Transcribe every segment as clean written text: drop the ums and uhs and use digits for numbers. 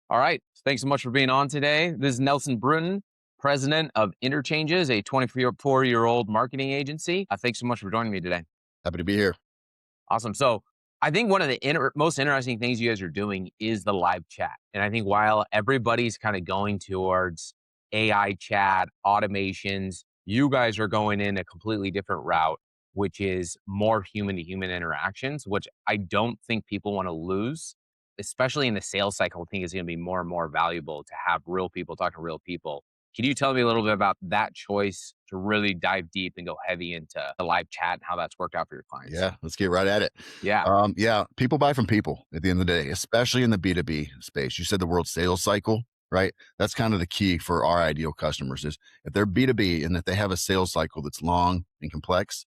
All right. Thanks so much for being on today. This is Nelson Bruton, president of Interchanges, a 24-year-old marketing agency. Thanks so much for joining me today. Happy to be here. Awesome. So, I think one of the most interesting things you guys are doing is the live chat. And I think while everybody's kind of going towards AI chat, automations, you guys are going in a completely different route, which is more human to human interactions, which I don't think people want to lose, especially in the sales cycle. I think is going to be more and more valuable to have real people talk to real people. Can you tell me a little bit about that choice to really dive deep and go heavy into the live chat and how that's worked out for your clients? Yeah, let's get right at it. Yeah. Yeah, people buy from people at the end of the day, especially in the B2B space. You said the word sales cycle, right? That's kind of the key for our ideal customers is if they're B2B and if they have a sales cycle that's long and complex,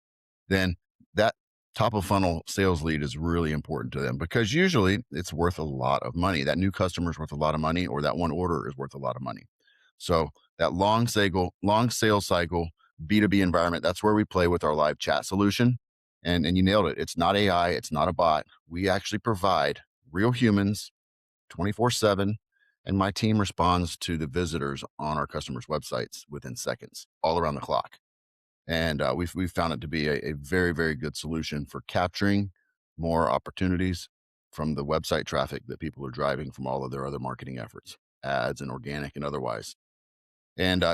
then that top of funnel sales lead is really important to them because usually it's worth a lot of money. That new customer is worth a lot of money, or that one order is worth a lot of money. So that long sales cycle, B2B environment, that's where we play with our live chat solution. And you nailed it. It's not AI, it's not a bot. We actually provide real humans 24/7, and my team responds to the visitors on our customers' websites within seconds, all around the clock. And we've found it to be a very, very good solution for capturing more opportunities from the website traffic that people are driving from all of their other marketing efforts, ads and organic and otherwise. And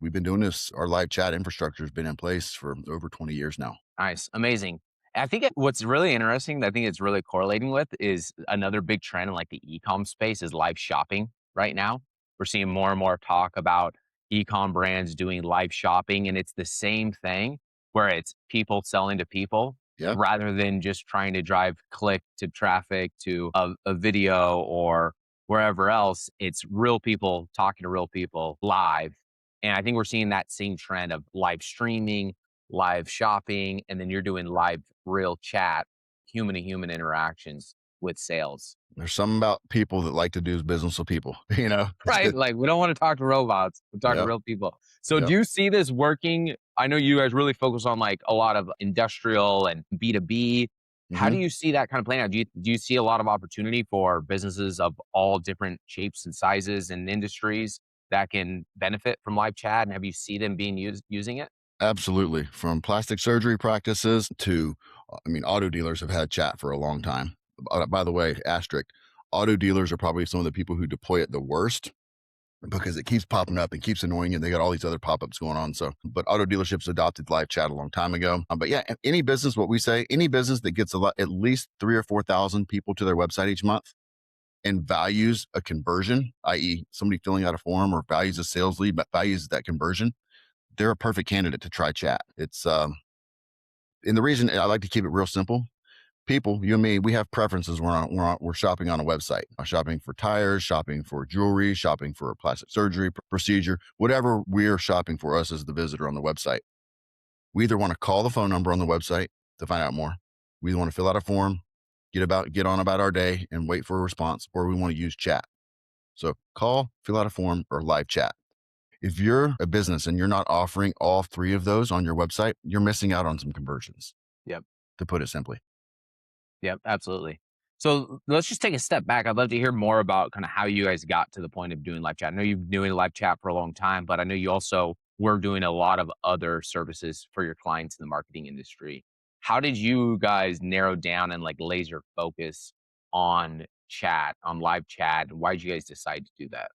we've been doing this. Our live chat infrastructure has been in place for over 20 years now. Nice, amazing. I think what's really interesting that I think it's really correlating with is another big trend in like the e-com space is live shopping right now. We're seeing more and more talk about e-com brands doing live shopping, and it's the same thing where it's people selling to people Yeah, rather than just trying to drive click to traffic to a video or wherever else. It's real people talking to real people live. And I think we're seeing that same trend of live streaming, live shopping, and then you're doing live real chat, human to human interactions with sales. there's something about people that like to do business with people. It's Right? good. Like we don't want to talk to robots, we talk to Yeah, real people. So yeah. do you see this working? I know you guys really focus on like a lot of industrial and B2B. How hmm do you see that kind of playing out? Do you see a lot of opportunity for businesses of all different shapes and sizes and industries that can benefit from live chat? And have you see them being using it? Absolutely. From plastic surgery practices to, auto dealers have had chat for a long time. By the way, asterisk, auto dealers are probably some of the people who deploy it the worst because it keeps popping up and keeps annoying you. They got all these other pop-ups going on. So, but auto dealerships adopted live chat a long time ago. But yeah, any business, what we say, any business that gets at least 3 or 4 thousand people to their website each month and values a conversion, i.e., somebody filling out a form, or values a sales lead, but values that conversion, they're a perfect candidate to try chat. And the reason I like to keep it real simple, people, you and me, we have preferences when we're shopping on a website, shopping for tires, shopping for jewelry, shopping for a plastic surgery procedure, whatever we're shopping for us as the visitor on the website. We either want to call the phone number on the website to find out more. We either want to fill out a form, get on about our day and wait for a response, or we want to use chat. So call, fill out a form, or live chat. If you're a business and you're not offering all three of those on your website, you're missing out on some conversions, Yep. to put it simply. Yep, absolutely. So let's just take a step back. I'd love to hear more about kind of how you guys got to the point of doing live chat. I know you've been doing live chat for a long time, but I know you also were doing a lot of other services for your clients in the marketing industry. How did you guys narrow down and like laser focus on chat, on live chat? And why did you guys decide to do that?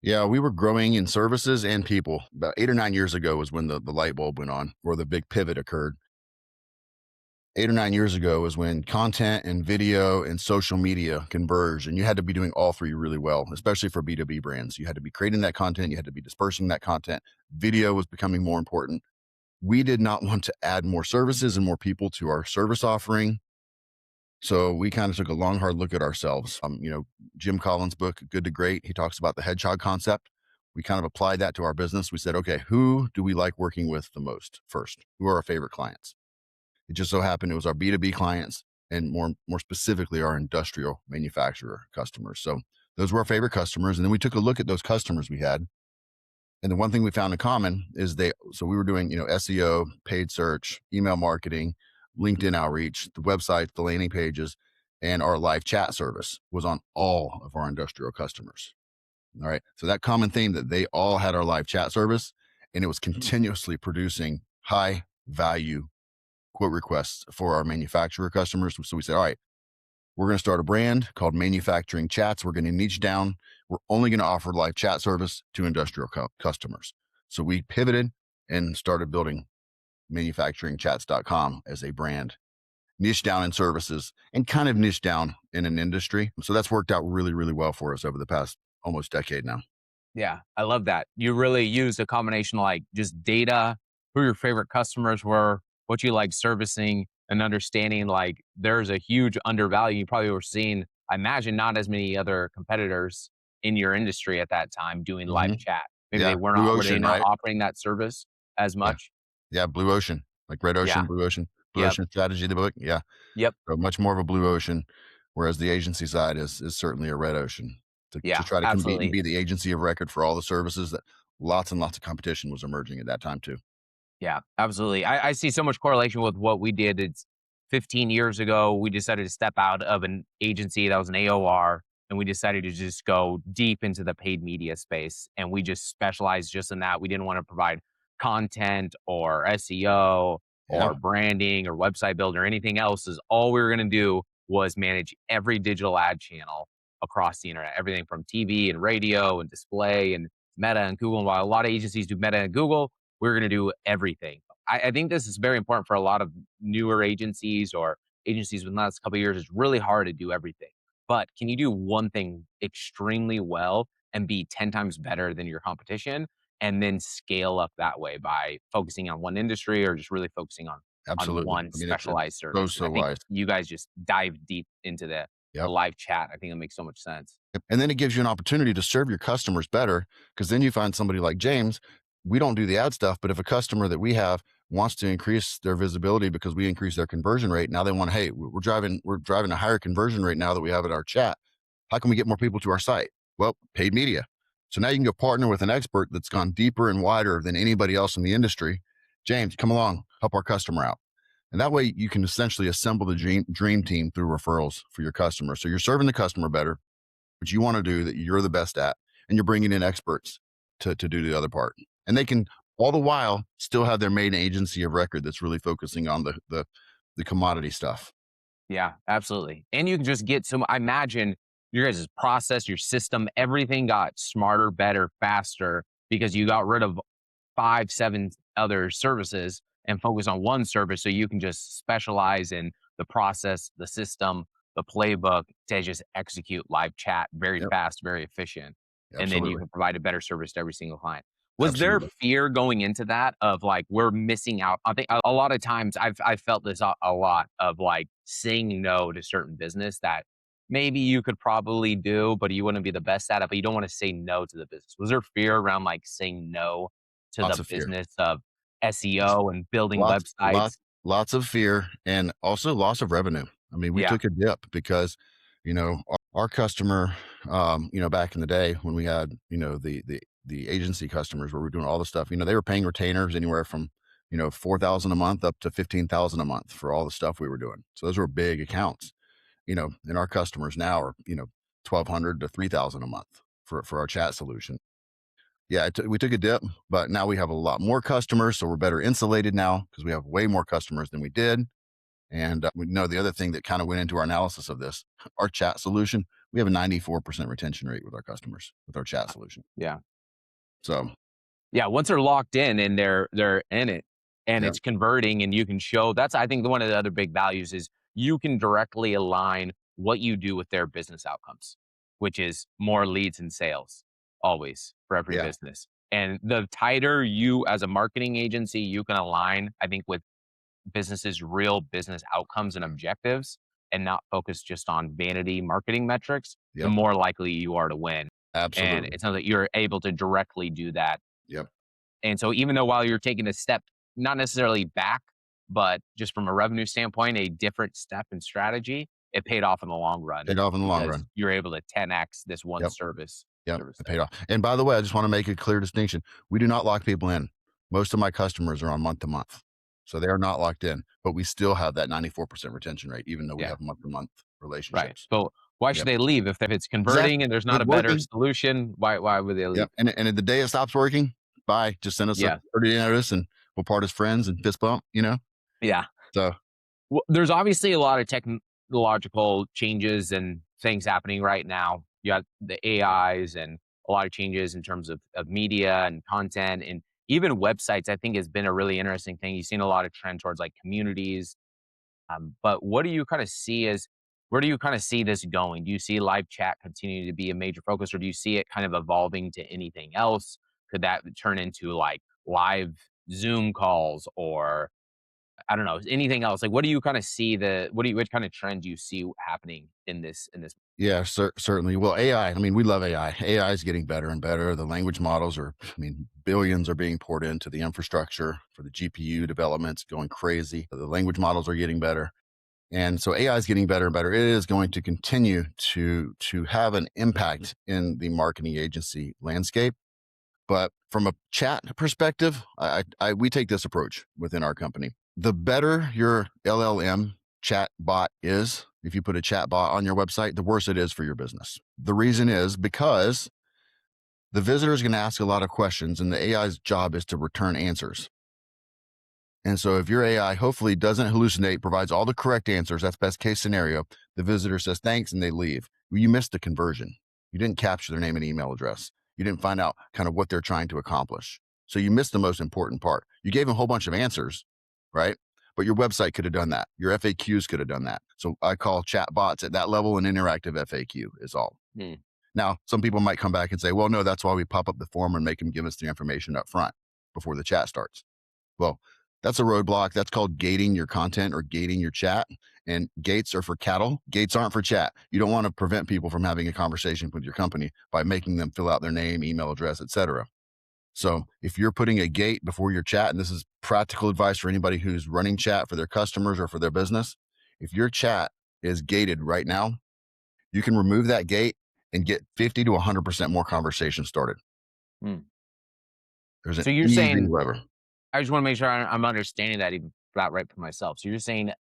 Yeah, we were growing in services and people. About 8 or 9 years ago was when the light bulb went on, or the big pivot occurred. 8 or 9 years ago is when content and video and social media converged, and you had to be doing all three really well, especially for B2B brands. You had to be creating that content, you had to be dispersing that content. Video was becoming more important. We did not want to add more services and more people to our service offering. So we kind of took a long, hard look at ourselves. Jim Collins' book, Good to Great, he talks about the hedgehog concept. We kind of applied that to our business. We said, okay, who do we like working with the most first? Who are our favorite clients? It just so happened it was our B2B clients, and more specifically, our industrial manufacturer customers. So those were our favorite customers. And then we took a look at those customers we had. And the one thing we found in common is so we were doing, SEO, paid search, email marketing, LinkedIn outreach, the website, the landing pages, and our live chat service was on all of our industrial customers. All right. So that common theme that they all had our live chat service, and it was continuously producing high value quote requests for our manufacturer customers. So we said, all right, we're going to start a brand called Manufacturing Chats. We're going to niche down. We're only going to offer live chat service to industrial customers. So we pivoted and started building manufacturingchats.com as a brand, niche down in services and kind of niche down in an industry. So that's worked out really, really well for us over the past almost decade now. Yeah, I love that. You really used a combination of like just data, who your favorite customers were, what you like servicing, and understanding like there's a huge undervalue. You probably were seeing, I imagine, not as many other competitors in your industry at that time doing live Hmm. chat. Maybe they Yeah. Blue were they Ocean, not right? offering that service as Yeah. much? Yeah. Blue Ocean, like Red Yeah. Ocean, Blue Ocean, Blue Yep. Ocean strategy, the book. Yeah. Yep. So much more of a blue ocean, whereas the agency side is certainly a red ocean to Yeah. try to compete and Absolutely. be the agency of record for all the services that lots and lots of competition was emerging at that time too. Yeah, absolutely. I see so much correlation with what we did. It's 15 years ago, we decided to step out of an agency that was an AOR, and we decided to just go deep into the paid media space. And we just specialized just in that. We didn't want to provide content or SEO Yeah, or branding or website builder or anything else. Is all we were going to do was manage every digital ad channel across the internet, everything from TV and radio and display and Meta and Google. And while a lot of agencies do Meta and Google, we're going to do everything. I think this is very important for a lot of newer agencies or agencies within the last couple of years. It's really hard to do everything. But can you do one thing extremely well and be 10 times better than your competition and then scale up that way by focusing on one industry or just really focusing on absolutely. one I mean, it specialized goes service? And I so think wise. you guys just dive deep into the Yep. live chat. I think it makes so much sense. Yep. And then it gives you an opportunity to serve your customers better because then you find somebody like James. We don't do the ad stuff, but if a customer that we have wants to increase their visibility because we increase their conversion rate, now they want, hey, we're driving a higher conversion rate now that we have at our chat. How can we get more people to our site? Well, paid media. So now you can go partner with an expert that's gone deeper and wider than anybody else in the industry. James, come along, help our customer out. And that way you can essentially assemble the dream team through referrals for your customer. So you're serving the customer better, which you want to do that you're the best at, and you're bringing in experts to do the other part. And they can all the while still have their main agency of record that's really focusing on the commodity stuff. Yeah, absolutely. And you can just get some, I imagine your guys' process, your system, everything got smarter, better, faster because you got rid of 5, 7 other services and focus on one service so you can just specialize in the process, the system, the playbook to just execute live chat very Yep, fast, very efficient. And then you absolutely, can provide a better service to every single client. Was there absolutely. fear going into that of like we're missing out? I think a lot of times I've felt this a lot of like saying no to certain business that maybe you could probably do, but you wouldn't be the best at it, but you don't want to say no to the business. Was there fear around like saying no to the Lots of fear. business of Just SEO and building lots, websites? lots of fear, and also loss of revenue. I mean, we Yeah, took a dip because, our customer, back in the day when we had, the agency customers where we're doing all the stuff, they were paying retainers anywhere from, 4,000 a month up to 15,000 a month for all the stuff we were doing. So those were big accounts, and our customers now are, 1,200 to 3,000 a month for our chat solution. Yeah, we took a dip, but now we have a lot more customers, so we're better insulated now because we have way more customers than we did. And we know the other thing that kind of went into our analysis of this, our chat solution, we have a 94% retention rate with our customers with our chat solution. yeah. So, Yeah, once they're locked in and they're in it and yeah, it's converting and you can show that's I think one of the other big values is you can directly align what you do with their business outcomes, which is more leads and sales always for every yeah, business. And the tighter you as a marketing agency you can align, I think, with businesses' real business outcomes and objectives and not focus just on vanity marketing metrics, the yep, more likely you are to win. And absolutely. it sounds like you're able to directly do that. Yep. And so even though while you're taking a step, not necessarily back, but just from a revenue standpoint, a different step in strategy, it paid off in the long run Paid off in the long because run. you're able to 10x this one Yep. Yep. service It there. paid off. And by the way, I just want to make a clear distinction. We do not lock people in. Most of my customers are on month to month. So they are not locked in, but we still have that 94% retention rate, even though we Yeah. have month to month Right. relationships. So Why should Yep. they leave if it's converting Exactly. and there's If not it's a better working, solution? Why would they leave? yep. And if the day it stops working, bye. Just send us a Yeah. 30-day notice and we'll part as friends and fist bump, you know? Yeah. So Well, there's obviously a lot of technological changes and things happening right now. You got the AIs and a lot of changes in terms of media and content and even websites, I think has been a really interesting thing. You've seen a lot of trend towards like communities. But what do you kind of see as where do you kind of see this going? Do you see live chat continuing to be a major focus, or do you see it kind of evolving to anything else? Could that turn into like live Zoom calls or I don't know, anything else? Like, what do you kind of see what kind of trend do you see happening in this? yeah, certainly. Well, AI, I mean, we love AI. AI is getting better and better. The language models are, I mean, billions are being poured into the infrastructure for the GPU developments going crazy. The language models are getting better. And so AI is getting better and better. It is going to continue to have an impact in the marketing agency landscape. But from a chat perspective, we take this approach within our company. The better your LLM chat bot is, if you put a chat bot on your website, the worse it is for your business. The reason is because the visitor is going to ask a lot of questions, and the AI's job is to return answers. And so if your AI hopefully doesn't hallucinate, provides all the correct answers, that's best case scenario, the visitor says thanks and they leave. Well, you missed the conversion. You didn't capture their name and email address. You didn't find out kind of what they're trying to accomplish. So you missed the most important part. You gave them a whole bunch of answers, right? But your website could have done that. Your FAQs could have done that. So I call chat bots at that level an interactive FAQ is all. Hmm. Now, some people might come back and say, well, no, that's why we pop up the form and make them give us the information up front before the chat starts. Well, that's a roadblock. That's called gating your content or gating your chat. And gates are for cattle. Gates aren't for chat. You don't want to prevent people from having a conversation with your company by making them fill out their name, email address, etc. So if you're putting a gate before your chat, and this is practical advice for anybody who's running chat for their customers or for their business, if your chat is gated right now, you can remove that gate and get 50 to 100% more conversations started. Hmm. There's an So you're easy saying lever. I just want to make sure I'm understanding that even that right for myself. So you're saying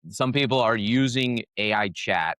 some people are using AI chat.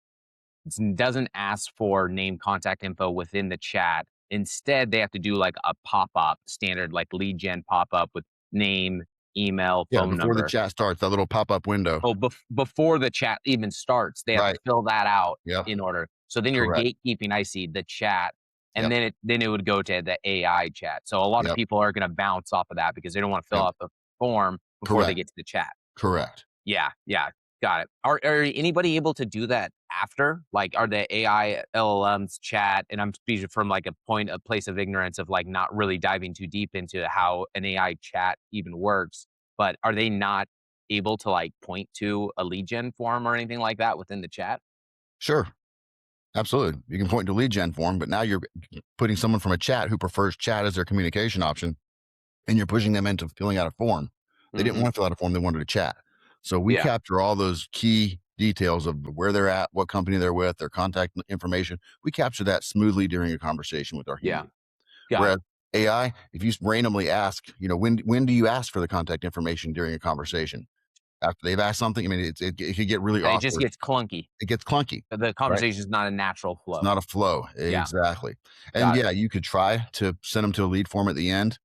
It doesn't ask for name, contact info within the chat. Instead, they have to do like a pop up standard, like lead gen pop up with name, email, Yeah, phone before the number. chat starts, that little pop-up window. Oh, before the chat even starts, they have to Right. fill that out Yep. in order. So then you're Correct. gatekeeping, I see, the chat, and Yep. then it would go to the AI chat. So a lot of Yep. people are gonna bounce off of that because they don't wanna fill Yep. out the form before they Correct. get to the chat. Correct. Yeah, yeah, got it. Are anybody able to do that after? Like, are the AI LLMs chat and I'm speaking from, like, a place of ignorance of, like, not really diving too deep into how an AI chat even works, but are they not able to, like, point to a lead gen form or anything like that within the chat? Sure. Absolutely. You can point to lead gen form, but now you're putting someone from a chat who prefers chat as their communication option, and you're pushing them into filling out a form. They didn't Mhm. want to fill out a form, they wanted to chat. So we Yeah, capture all those key details of where they're at, what company they're with, their contact information. We capture that smoothly during a conversation with our yeah, human. got Whereas it. AI, if you randomly ask, when do you ask for the contact information during a conversation? After they've asked something, I mean, it could get really It just awkward. gets clunky. It gets clunky, The right? conversation is not a natural It's flow. not a flow. Yeah, Exactly. And got it. yeah, you could try to send them to a lead form at the end,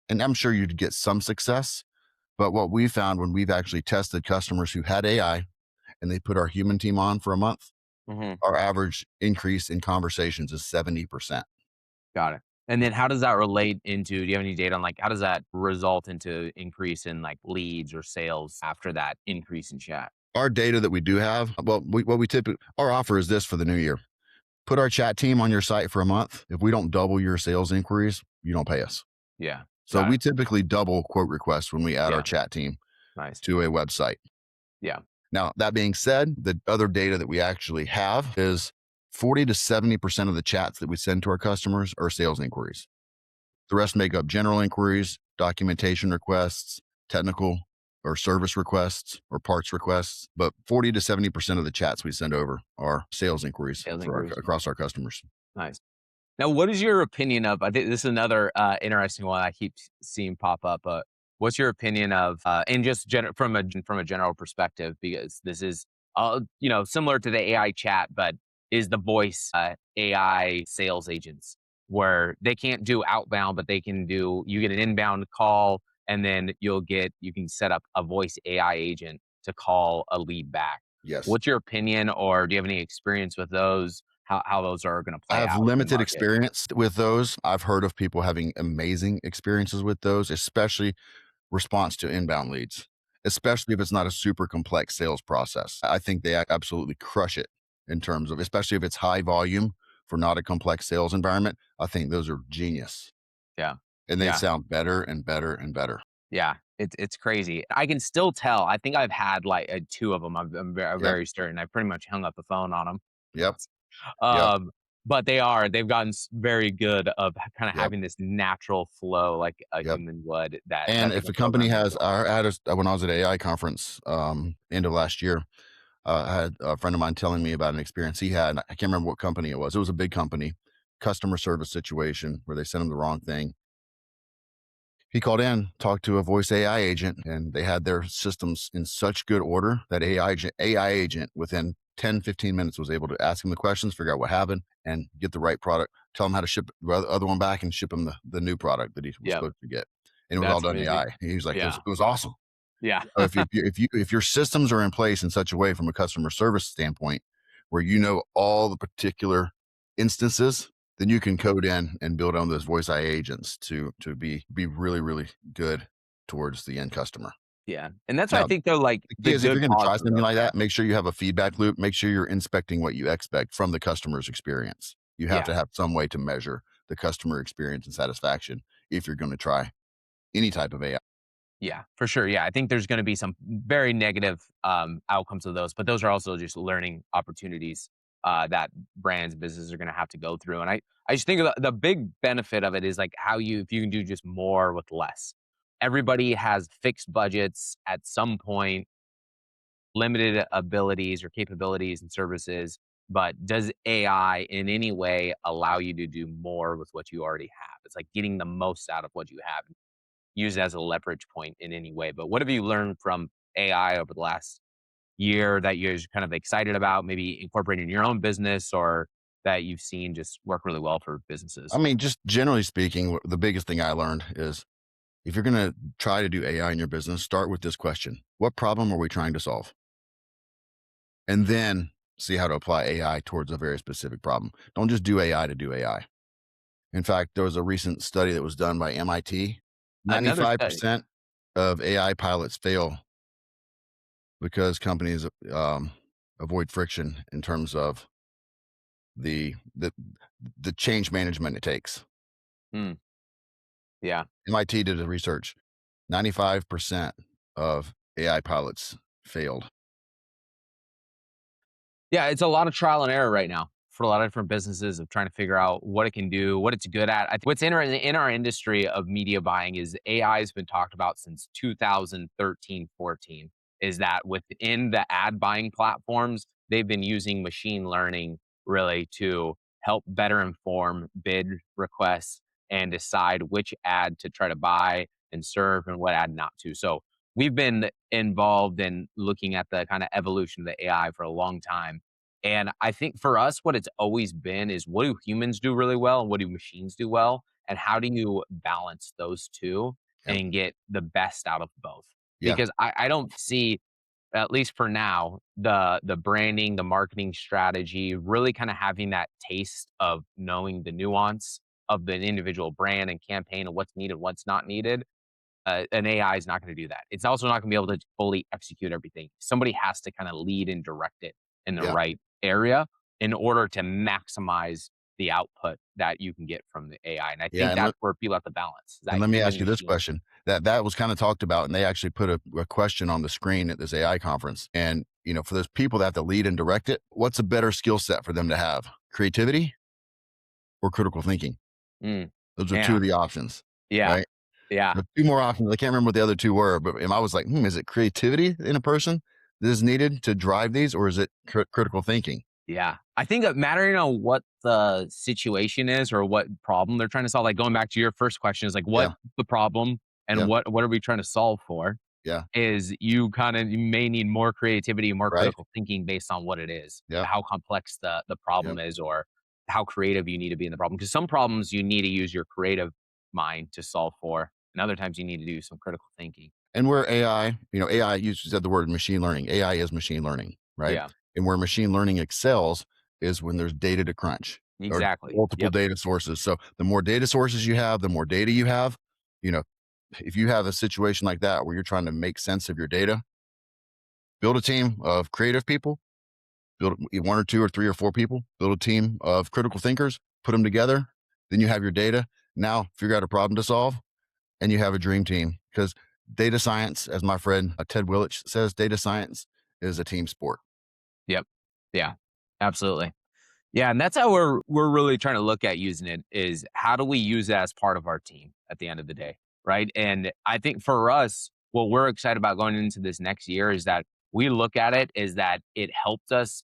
and I'm sure you'd get some success. But what we found when we've actually tested customers who had AI and they put our human team on for a month, Mhm. our average increase in conversations is 70%. Got it. And then how does that relate into do you have any data on, like, how does that result into increase in, like, leads or sales after that increase in chat? Our data that we do have, well, what we typically, our offer is this for the new year. Put our chat team on your site for a month. If we don't double your sales inquiries, you don't pay us. Yeah. So Got we it. typically double quote requests when we add our Yeah. chat team Nice. to a website. Yeah. Now, that being said, the other data that we actually have is 40 to 70% of the chats that we send to our customers are sales inquiries. The rest make up general inquiries, documentation requests, technical or service requests or parts requests. But 40 to 70% of the chats we send over are sales inquiries Sales for inquiries. across our customers. Nice. Now, what is your opinion of I think this is another, interesting one I keep seeing pop up, what's your opinion of, and just from a general perspective, because this is similar to the AI chat, but is the voice AI sales agents where they can't do outbound, but you get an inbound call and then you can set up a voice AI agent to call a lead back. Yes. What's your opinion, or do you have any experience with those? How those are going to I play have out in the limited market? experience with those. I've heard of people having amazing experiences with those, especially response to inbound leads, especially if it's not a super complex sales process. I think they absolutely crush it in terms of, especially if it's high volume for not a complex sales environment. I think those are genius Yeah. and they Yeah. sound better and better and better. Yeah, it's crazy. I can still tell. I think I've had like two of them. I'm Yep. very certain. I pretty much hung up the phone on them. Yep. Yep. Um, but they've gotten very good of kind of Yep. having this natural flow like a Yep. human would that And they if can a company program has, into. I had when I was at AI conference, end of last year, I had a friend of mine telling me about an experience he had. I can't remember what company it was. It was a big company, customer service situation where they sent him the wrong thing. He called in, talked to a voice AI agent, and they had their systems in such good order that AI agent within 10, 15 minutes was able to ask him the questions, figure out what happened, and get the right product, tell him how to ship the other one back and ship him the new product that he was Yep, supposed to get. And it was all that's done amazing. AI. And he was like, Yeah, it was awesome. yeah, So if your systems are in place in such a way from a customer service standpoint where you know all the particular instances, then you can code in and build on those voice AI agents to be really, really good towards the end customer. yeah. And that's why I Now, think they're like the key the is if you're good gonna try positives something of like it. that, make sure you have a feedback loop, make sure you're inspecting what you expect from the customer's experience. You have Yeah. to have some way to measure the customer experience and satisfaction if you're gonna try any type of AI. Yeah, for sure. Yeah, I think there's going to be some very negative outcomes of those, but those are also just learning opportunities that brands, businesses are going to have to go through. And I just think the big benefit of it is like if you can do just more with less. Everybody has fixed budgets at some point, limited abilities or capabilities and services. But does AI in any way allow you to do more with what you already have? It's like getting the most out of what you have, use it as a leverage point in any way. But what have you learned from AI over the last year that you're kind of excited about, maybe incorporating in your own business, or that you've seen just work really well for I businesses? mean, just generally speaking, the biggest thing I learned is if you're going to try to do AI in your business, start with this question: what problem are we trying to solve? And then see how to apply AI towards a very specific problem. Don't just do AI to do AI. In fact, there was a recent study that was done by MIT. Another study. 95% of AI pilots fail because companies avoid friction in terms of the, the the change management it takes. Hmm. Yeah. MIT did a research. 95% of AI pilots failed. Yeah, it's a lot of trial and error right now for a lot of different businesses of trying to figure out what it can do, what it's good at. I think what's interesting in our industry of media buying is AI has been talked about since 2013, 14. Is that within the ad buying platforms, they've been using machine learning really to help better inform bid requests and decide which ad to try to buy and serve and what ad not to. So we've been involved in looking at the kind of evolution of the AI for a long time. And I think for us, what it's always been is what do humans do really well and what do machines do well? And how do you balance those two Yep. and get the best out of both? Yeah. Because I don't see, at least for now, the branding, the marketing strategy, really kind of having that taste of knowing the nuance of the individual brand and campaign and what's needed, what's not needed. An AI is not going to do that. It's also not going to be able to fully execute everything. Somebody has to kind of lead and direct it in the Yeah. right area in order to maximize the output that you can get from the AI. And I Yeah. think that's where people have to balance is And that let me ask human you this machine. question. That was kind of talked about, and they actually put a question on the screen at this AI conference. And for those people that have to lead and direct it, what's a better skill set for them to have? Creativity or critical thinking? Mm, Those are two yeah, of the options, yeah, right? yeah, The two more options. I can't remember what the other two were, but I was like, is it creativity in a person that is needed to drive these, or is it critical thinking? yeah. I think that mattering on what the situation is or what problem they're trying to solve, like going back to your first question, is like what Yeah. the problem and Yep. what are we trying to solve for? Yeah. is you may need more creativity, more Right. critical thinking based on what it is, Yep. how complex the Yep. problem is, or how creative you need to be in the problem. Because some problems you need to use your creative mind to solve for, and other times you need to do some critical thinking. And where AI, AI, you said the word machine learning. AI is machine learning, right? Yeah, And where machine learning excels is when there's data to crunch or exactly. multiple Yep, data sources. So the more data sources you have, the more data you have. You know, if you have a situation like that where you're trying to make sense of your data, build a team of creative people, build one or two or three or four people, build a team of critical thinkers, put them together. Then you have your data. Now figure out a problem to solve and you have a dream team because data science, as my friend Ted Willich says, data science is a team sport. yep, yeah, absolutely. Yeah, and that's how we're really trying to look at using it is how do we use it as part of our team at the end of the day, right? And I think for us, what we're excited about going into this next year is that we look at it is that it helps us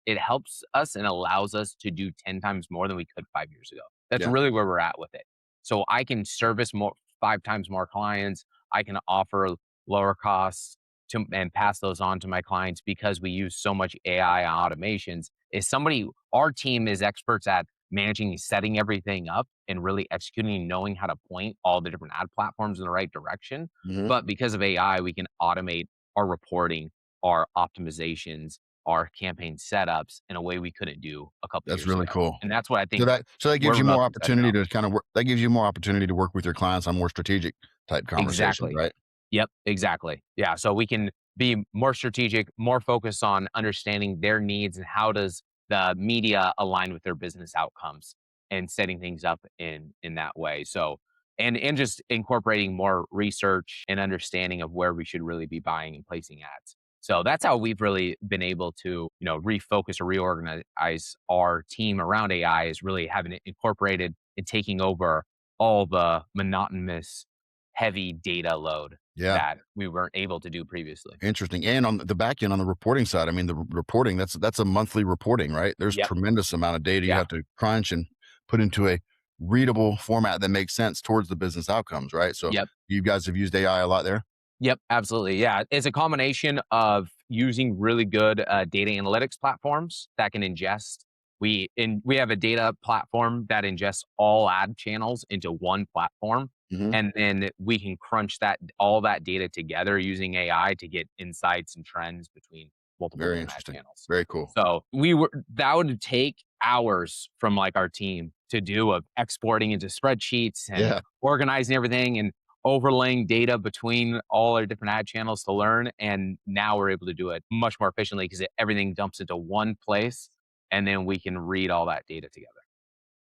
and allows us to do 10 times more than we could 5 years ago. That's Yeah. really where we're at with it. So I can service more 5 times more clients. I can offer lower costs to and pass those on to my clients because we use so much AI and automations. Is somebody our team is experts at managing and setting everything up and really executing and knowing how to point all the different ad platforms in the right direction. Hmm. But because of AI, we can automate our reporting, our optimizations, our campaign setups in a way we couldn't do a couple That's years really ago. cool. And that's what I So think that gives we're you more most excited opportunity about. to kind of work. That gives you more opportunity to work with your clients on more strategic type conversations, Exactly. right? Yep, exactly. Yeah, so we can be more strategic, more focused on understanding their needs and how does the media align with their business outcomes and setting things up in that way. So and just incorporating more research and understanding of where we should really be buying and placing ads. So that's how we've really been able to, refocus or reorganize our team around AI is really having it incorporated and taking over all the monotonous heavy data load Yeah. that we weren't able to do previously. Interesting. And on the back end, on the reporting side, I mean, the reporting, that's a monthly reporting, right? There's Yep. tremendous amount of data you Yeah. have to crunch and put into a readable format that makes sense towards the business outcomes, right? So Yep. you guys have used AI a lot there? Yep. Absolutely. Yeah. It's a combination of using really good data analytics platforms that can ingest. We have a data platform that ingests all ad channels into one platform, Mhm. and then we can crunch that all that data together using AI to get insights and trends between multiple Very different ad interesting. channels. Very cool. So we were that would take hours from like our team to do of exporting into spreadsheets and Yeah. organizing everything and overlaying data between all our different ad channels to learn. And now we're able to do it much more efficiently because everything dumps into one place and then we can read all that data together.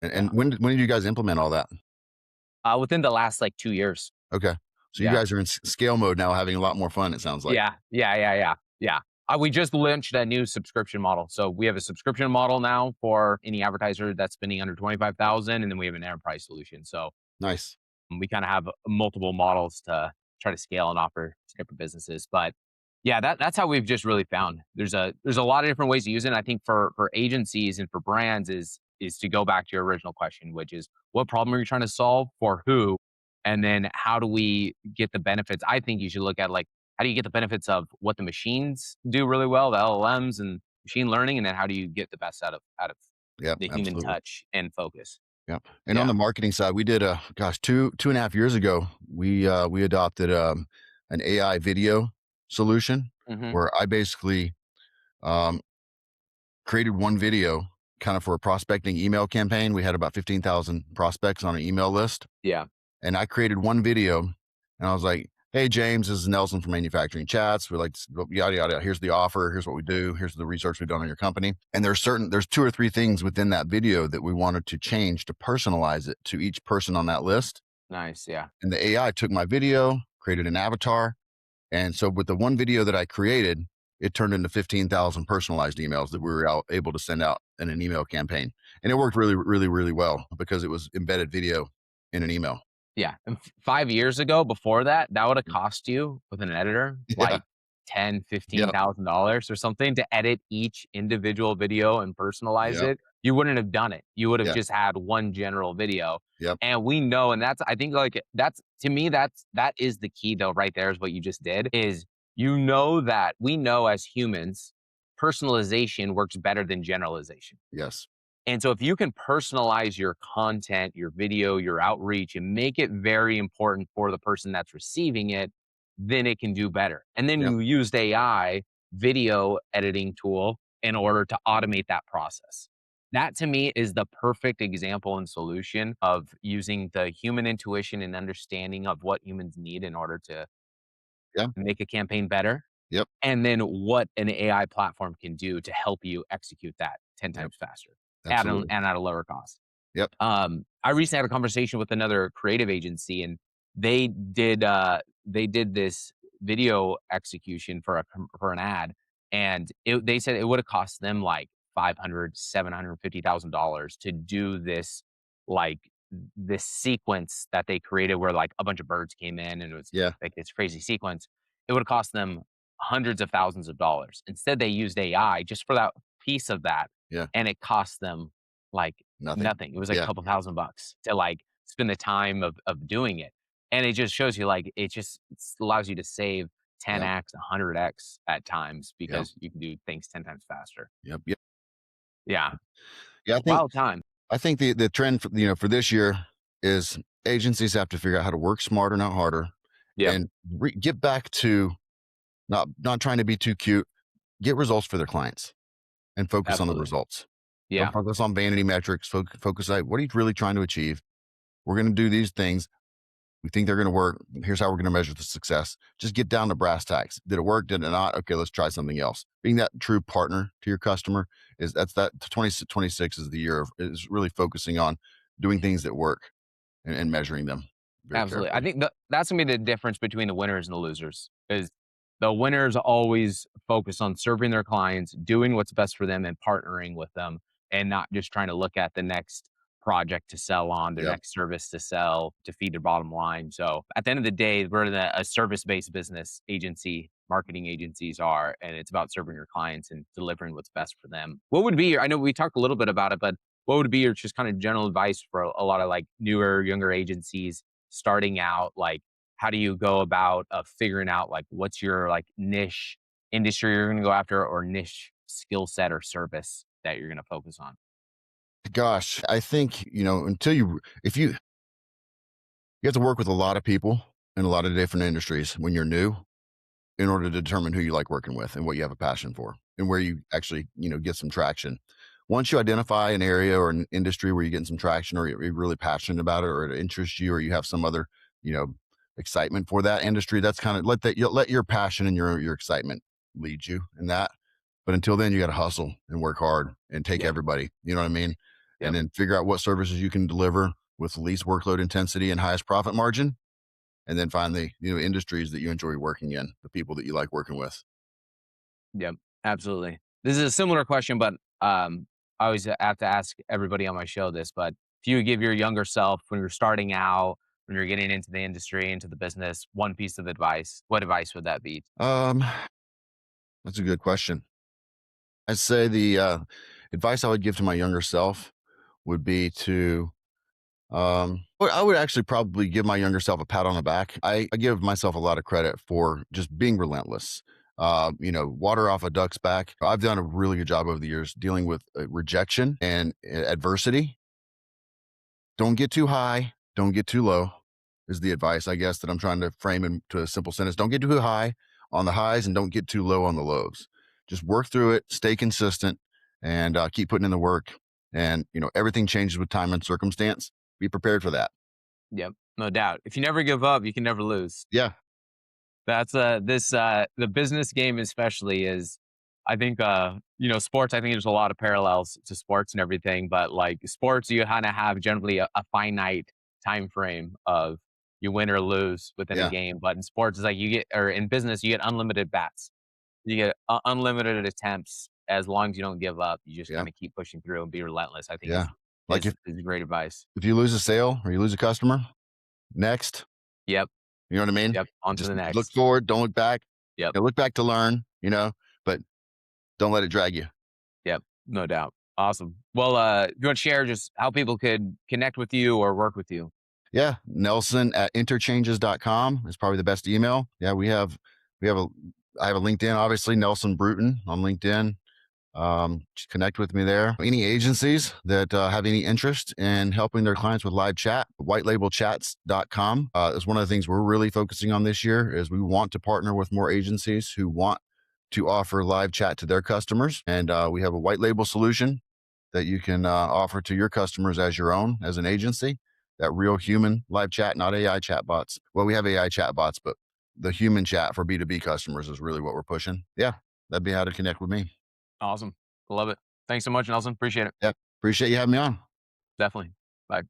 And Yeah. when did you guys implement all that? Within the last like 2 years. Okay. So you Yeah. guys are in scale mode now, having a lot more fun, it sounds like. Yeah. Yeah. Yeah. Yeah. Yeah. We just launched a new subscription model. So we have a subscription model now for any advertiser that's spending under 25,000, and then we have an enterprise solution. So Nice. we kind of have multiple models to try to scale and offer to different businesses. But yeah, that's how we've just really found there's a lot of different ways to use it. And I think for agencies and for brands is to go back to your original question, which is what problem are you trying to solve for who, and then how do we get the benefits? I think you should look at like how do you get the benefits of what the machines do really well, the LLMs and machine learning, and then how do you get the best out of Yep, the human absolutely. touch and focus? Yep. And on Yeah. the marketing side, we did gosh, 2.5 years ago, we adopted an AI video solution Hmm. where I basically um created one video kind of for a prospecting email campaign. We had about 15,000 prospects on an email list. Yeah. And I created one video and I was like, hey, James, this is Nelson from Manufacturing Chats. We're like, yada, yada. Here's the offer. Here's what we do. Here's the research we've done on your company. And there's two or three things within that video that we wanted to change to personalize it to each person on that list. Nice. Yeah. And the AI took my video, created an avatar, and so with the one video that I created, it turned into 15,000 personalized emails that we were able to send out in an email campaign. And it worked really, really, really well because it was embedded video in an email. Yeah, and 5 years ago, before that, that would have cost you with an editor, Yeah. like 10, Yep. $15,000 or something to edit each individual video and personalize Yep. it. You wouldn't have done it. You would have Yeah. just had one general video. Yep. And we know, and that's I think, like, that's to me, that is the key though, right there is what you just did, is You know that we know as humans, personalization works better than generalization. Yes. And so if you can personalize your content, your video, your outreach, and make it very important for the person that's receiving it, then it can do better. And then Yep. you used AI video editing tool in order to automate that process. That to me is the perfect example and solution of using the human intuition and understanding of what humans need in order to Yeah. make a campaign better, Yep. and then what an AI platform can do to help you execute that 10 Yep. times faster Absolutely. and at a lower cost. Yep. I recently had a conversation with another creative agency, and they did this video execution for for an ad, and they said it would have cost them like 500, $750,000 to do this, like this sequence that they created where like a bunch of birds came in and it was Yeah. like this crazy sequence. It would have cost them hundreds of thousands of dollars. Instead, they used AI just for that piece of that, Yeah. and it cost them like Nothing. nothing. It was like a Yeah. couple $1,000 to, like, spend the time of doing it, and it just shows you, like, allows you to save Yep. 10x, 100x at times Yep. because you can do things 10 times faster. Yep. Yep. Yeah. Yeah. Wild time. I think the trend for, for this year is agencies have to figure out how to work smarter, not harder, Yep. and get back to not trying to be too cute. Get results for their clients and focus on the Absolutely. results. Don't Yeah. focus on vanity metrics. Focus on what are you really trying to achieve. We're going to do these things. We think they're going to work. Here's how we're going to measure the success. Just get down to brass tacks. Did it work? Did it not? Okay, let's try something else. Being that true partner to your customer that 2026 is the year of is really focusing on doing things that work and measuring them very Absolutely. I carefully. think that's gonna be the difference between the winners and the losers, is the winners always focus on serving their clients, doing what's best for them, and partnering with them, and not just trying to look at the next project to sell on, their Yep. next service to sell to feed their bottom line. So at the end of the day, we're a service-based business agency, marketing agencies are, and it's about serving your clients and delivering what's best for them. What would be your, I know we talked a little bit about it, but what would be your just kind of general advice for a lot of like newer, younger agencies starting out? Like, how do you go about figuring out like what's your like niche industry you're going to go after, or niche skill set or service that you're going to focus on? Gosh, I think until if you have to work with a lot of people in a lot of different industries when you're new in order to determine who you like working with and what you have a passion for and where you actually, get some traction. Once you identify an area or an industry where you're getting some traction or you're really passionate about it or it interests you or you have some other, you know, excitement for that industry, that's kind of let your passion and your excitement lead you in that. But until then, you got to hustle and work hard and take Yep. everybody, you know what I mean? And Yep. then figure out what services you can deliver with the least workload intensity and highest profit margin and then find the industries that you enjoy working in, the people that you like working with. Yep. Absolutely. This is a similar question, but I always have to ask everybody on my show this. But if you would give your younger self when you're starting out, when you're getting into the industry, into the business, one piece of advice, what advice would that be? Um, that's a good question. I'd say the advice I would give to my younger self would be to well, I would actually probably give my younger self a pat on the back. I give myself a lot of credit for just being relentless. Water off a duck's back. I've done a really good job over the years dealing with rejection and adversity. Don't get too high, don't get too low, is the advice, I guess, that I'm trying to frame into a simple sentence. Don't get too high on the highs and don't get too low on the lows. Just work through it, stay consistent, and keep putting in the work. And, everything changes with time and circumstance. Be prepared for that. Yep. No doubt. If you never give up, you can never lose. Yeah. That's the business game especially is, I think sports. I think there's a lot of parallels to sports and everything, but like sports, you kind of have generally a finite time frame of you win or lose within a Yeah. game. But in sports, it's like or in business, you get unlimited bats, you get unlimited attempts. As long as you don't give up, you just Yeah. kind of keep pushing through and be relentless. I think Yeah. Like is great advice. if you lose a sale or you lose a customer, next. Yep. You know what I mean? Yep. On to Just the look next. forward, don't look back. Yep. Look back to learn, but don't let it drag you. Yep, no doubt. Awesome. Well, if you want to share just how people could connect with you or work with you? Yeah, Nelson at interchanges.com is probably the best email. Yeah, we have a I have a LinkedIn, obviously, Nelson Bruton on LinkedIn. Just connect with me there. Any agencies that have any interest in helping their clients with live chat, whitelabelchats.com is one of the things we're really focusing on this year is we want to partner with more agencies who want to offer live chat to their customers. And we have a white label solution that you can offer to your customers as your own, as an agency, that real human live chat, not AI chat bots. Well, we have AI chat bots, but the human chat for B2B customers is really what we're pushing. Yeah, that'd be how to connect with me. Awesome. Love it. Thanks so much, Nelson. Appreciate it. Yeah. Appreciate you having me on. Definitely. Bye.